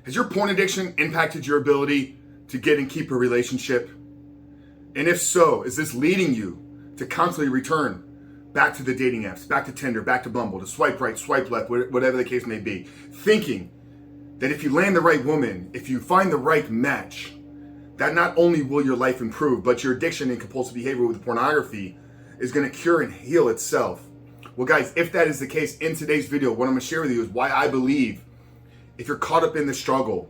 Has your porn addiction impacted your ability to get and keep a relationship? And if so, is this leading you to constantly return back to the dating apps, back to Tinder, back to Bumble, to swipe right, swipe left, whatever the case may be, thinking that if you land the right woman, if you find the right match, that not only will your life improve, but your addiction and compulsive behavior with pornography is going to cure and heal itself? Well, guys, if that is the case, in today's video, what I'm going to share with you is why I believe if you're caught up in the struggle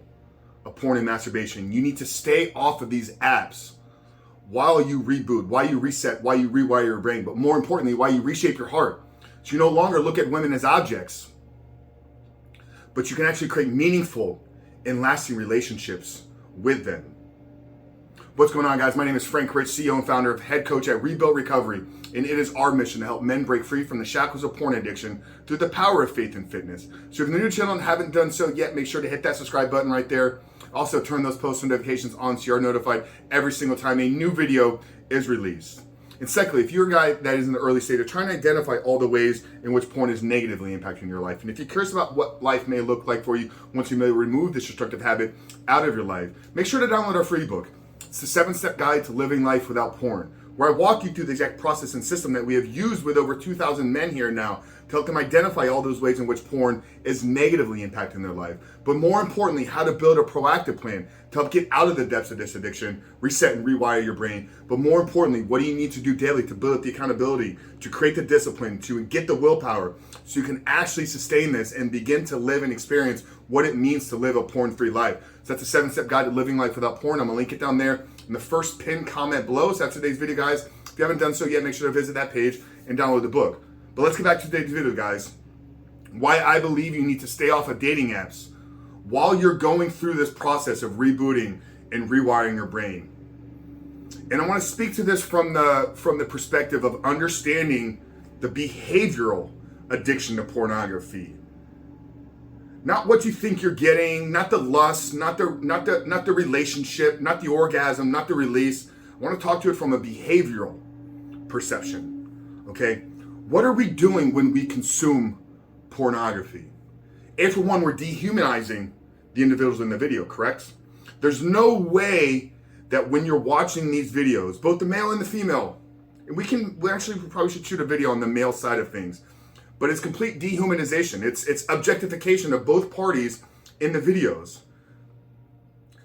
of porn and masturbation, you need to stay off of these apps while you reboot, while you reset, while you rewire your brain, but more importantly, while you reshape your heart. So you no longer look at women as objects, but you can actually create meaningful and lasting relationships with them. What's going on, guys? My name is Frank Rich, CEO and founder of Head Coach at Rebuilt Recovery, and it is our mission to help men break free from the shackles of porn addiction through the power of faith and fitness. So if you're new to the channel and haven't done so yet, make sure to hit that subscribe button right there. Also, turn those post notifications on so you're notified every single time a new video is released. And secondly, if you're a guy that is in the early stage of trying to identify all the ways in which porn is negatively impacting your life, and if you're curious about what life may look like for you once you may remove this destructive habit out of your life, make sure to download our free book. It's the 7-step guide to living life without porn, where I walk you through the exact process and system that we have used with over 2,000 men here now to help them identify all those ways in which porn is negatively impacting their life. But more importantly, how to build a proactive plan to help get out of the depths of this addiction, reset and rewire your brain. But more importantly, what do you need to do daily to build up the accountability, to create the discipline, to get the willpower so you can actually sustain this and begin to live and experience what it means to live a porn-free life. So that's a 7-step guide to living life without porn. I'm gonna link it down there in the first pinned comment below. So that's today's video, guys. If you haven't done so yet, make sure to visit that page and download the book. But let's get back to today's video, guys. Why I believe you need to stay off of dating apps while you're going through this process of rebooting and rewiring your brain. And I want to speak to this from the perspective of understanding the behavioral addiction to pornography. Not what you think you're getting, not the lust, not the relationship, not the orgasm, not the release. I want to talk to it from a behavioral perception. Okay? What are we doing when we consume pornography? And for one, we're dehumanizing the individuals in the video, correct? There's no way that when you're watching these videos, both the male and the female, and we probably should shoot a video on the male side of things, but it's complete dehumanization. It's objectification of both parties in the videos.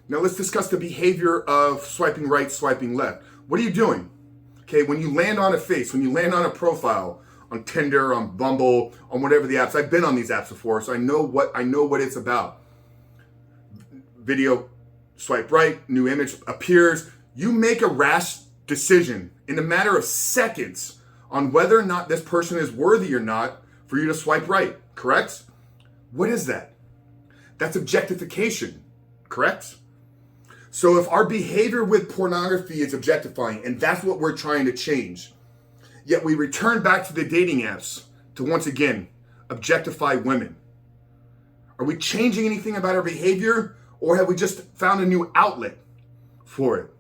Now let's discuss the behavior of swiping right, swiping left. What are you doing? Okay, when you land on a face, when you land on a profile, on Tinder, on Bumble, on whatever the apps. I've been on these apps before, so I know what it's about. Video, swipe right, new image appears. You make a rash decision in a matter of seconds on whether or not this person is worthy or not for you to swipe right, correct? What is that? That's objectification, correct? So if our behavior with pornography is objectifying, and that's what we're trying to change, yet we return back to the dating apps to once again objectify women. Are we changing anything about our behavior, or have we just found a new outlet for it?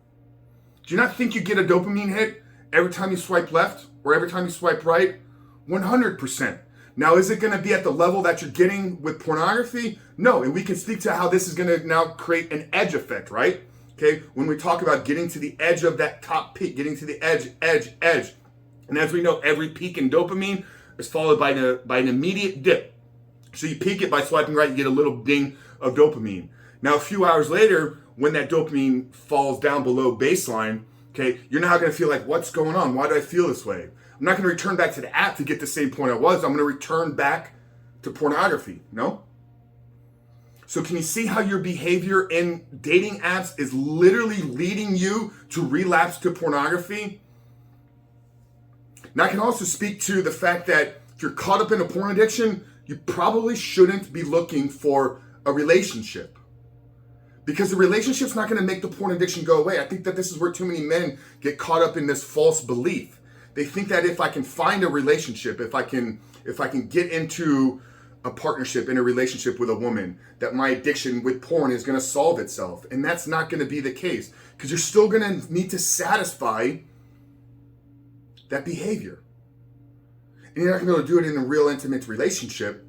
Do you not think you get a dopamine hit every time you swipe left or every time you swipe right? 100%. Now, is it going to be at the level that you're getting with pornography? No, and we can speak to how this is going to now create an edge effect, right? Okay, when we talk about getting to the edge of that top peak, getting to the edge. And as we know, every peak in dopamine is followed by an immediate dip. So you peak it by swiping right, you get a little ding of dopamine. Now, a few hours later, when that dopamine falls down below baseline, okay, you're now going to feel like, what's going on? Why do I feel this way? I'm not going to return back to the app to get the same point I was. I'm going to return back to pornography. No? So can you see how your behavior in dating apps is literally leading you to relapse to pornography? Now, I can also speak to the fact that if you're caught up in a porn addiction, you probably shouldn't be looking for a relationship, because the relationship's not going to make the porn addiction go away. I think that this is where too many men get caught up in this false belief. They think that if I can find a relationship, if I can get into a partnership in a relationship with a woman, that my addiction with porn is going to solve itself. And that's not going to be the case, because you're still going to need to satisfy that behavior. And you're not going to be able to do it in a real intimate relationship.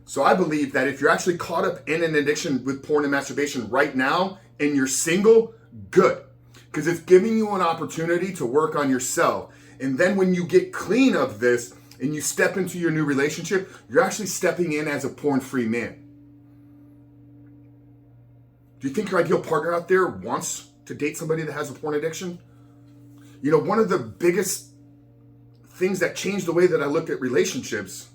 So I believe that if you're actually caught up in an addiction with porn and masturbation right now and you're single, good. Because it's giving you an opportunity to work on yourself. And then when you get clean of this and you step into your new relationship, you're actually stepping in as a porn-free man. Do you think your ideal partner out there wants to date somebody that has a porn addiction? You know, one of the biggest things that changed the way that I looked at relationships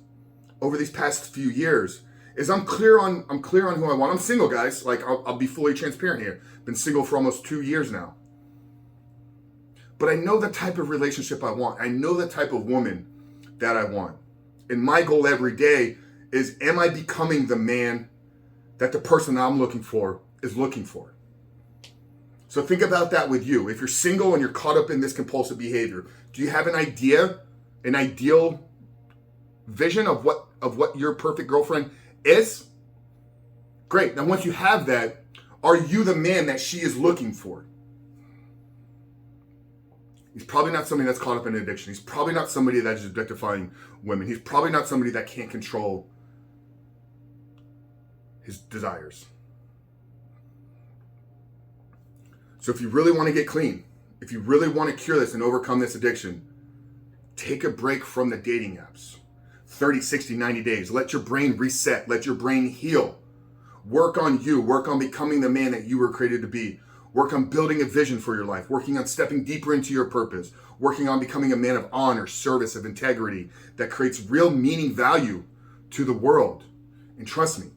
over these past few years is I'm clear on who I want. I'm single, guys. Like, I'll be fully transparent here. Been single for almost 2 years now. But I know the type of relationship I want. I know the type of woman that I want. And my goal every day is, am I becoming the man that the person I'm looking for is looking for? So think about that with you. If you're single and you're caught up in this compulsive behavior, do you have an idea, an ideal vision of what your perfect girlfriend is? Great. Now, once you have that, are you the man that she is looking for? He's probably not somebody that's caught up in addiction. He's probably not somebody that is objectifying women. He's probably not somebody that can't control his desires. So if you really want to get clean, if you really want to cure this and overcome this addiction, take a break from the dating apps. 30, 60, 90 days. Let your brain reset. Let your brain heal. Work on you. Work on becoming the man that you were created to be. Work on building a vision for your life. Working on stepping deeper into your purpose. Working on becoming a man of honor, service, of integrity that creates real meaning, value to the world. And trust me,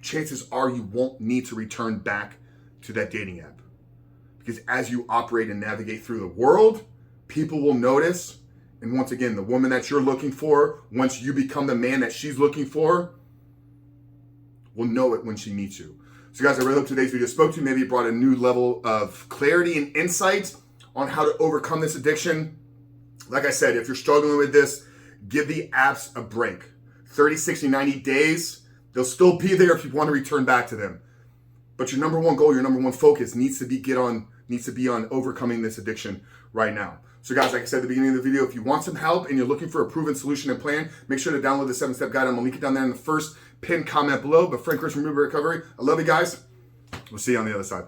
chances are you won't need to return back to that dating app. Because as you operate and navigate through the world, people will notice. And once again, the woman that you're looking for, once you become the man that she's looking for, will know it when she meets you. So guys, I really hope today's video spoke to you. Maybe it brought a new level of clarity and insights on how to overcome this addiction. Like I said, if you're struggling with this, give the apps a break. 30, 60, 90 days, they'll still be there if you want to return back to them. But your number one goal, your number one focus needs to be on overcoming this addiction right now. So guys, like I said at the beginning of the video, if you want some help and you're looking for a proven solution and plan, make sure to download the 7-step guide. I'm gonna link it down there in the first pinned comment below. But Frank Rich from Recovery, I love you guys. We'll see you on the other side.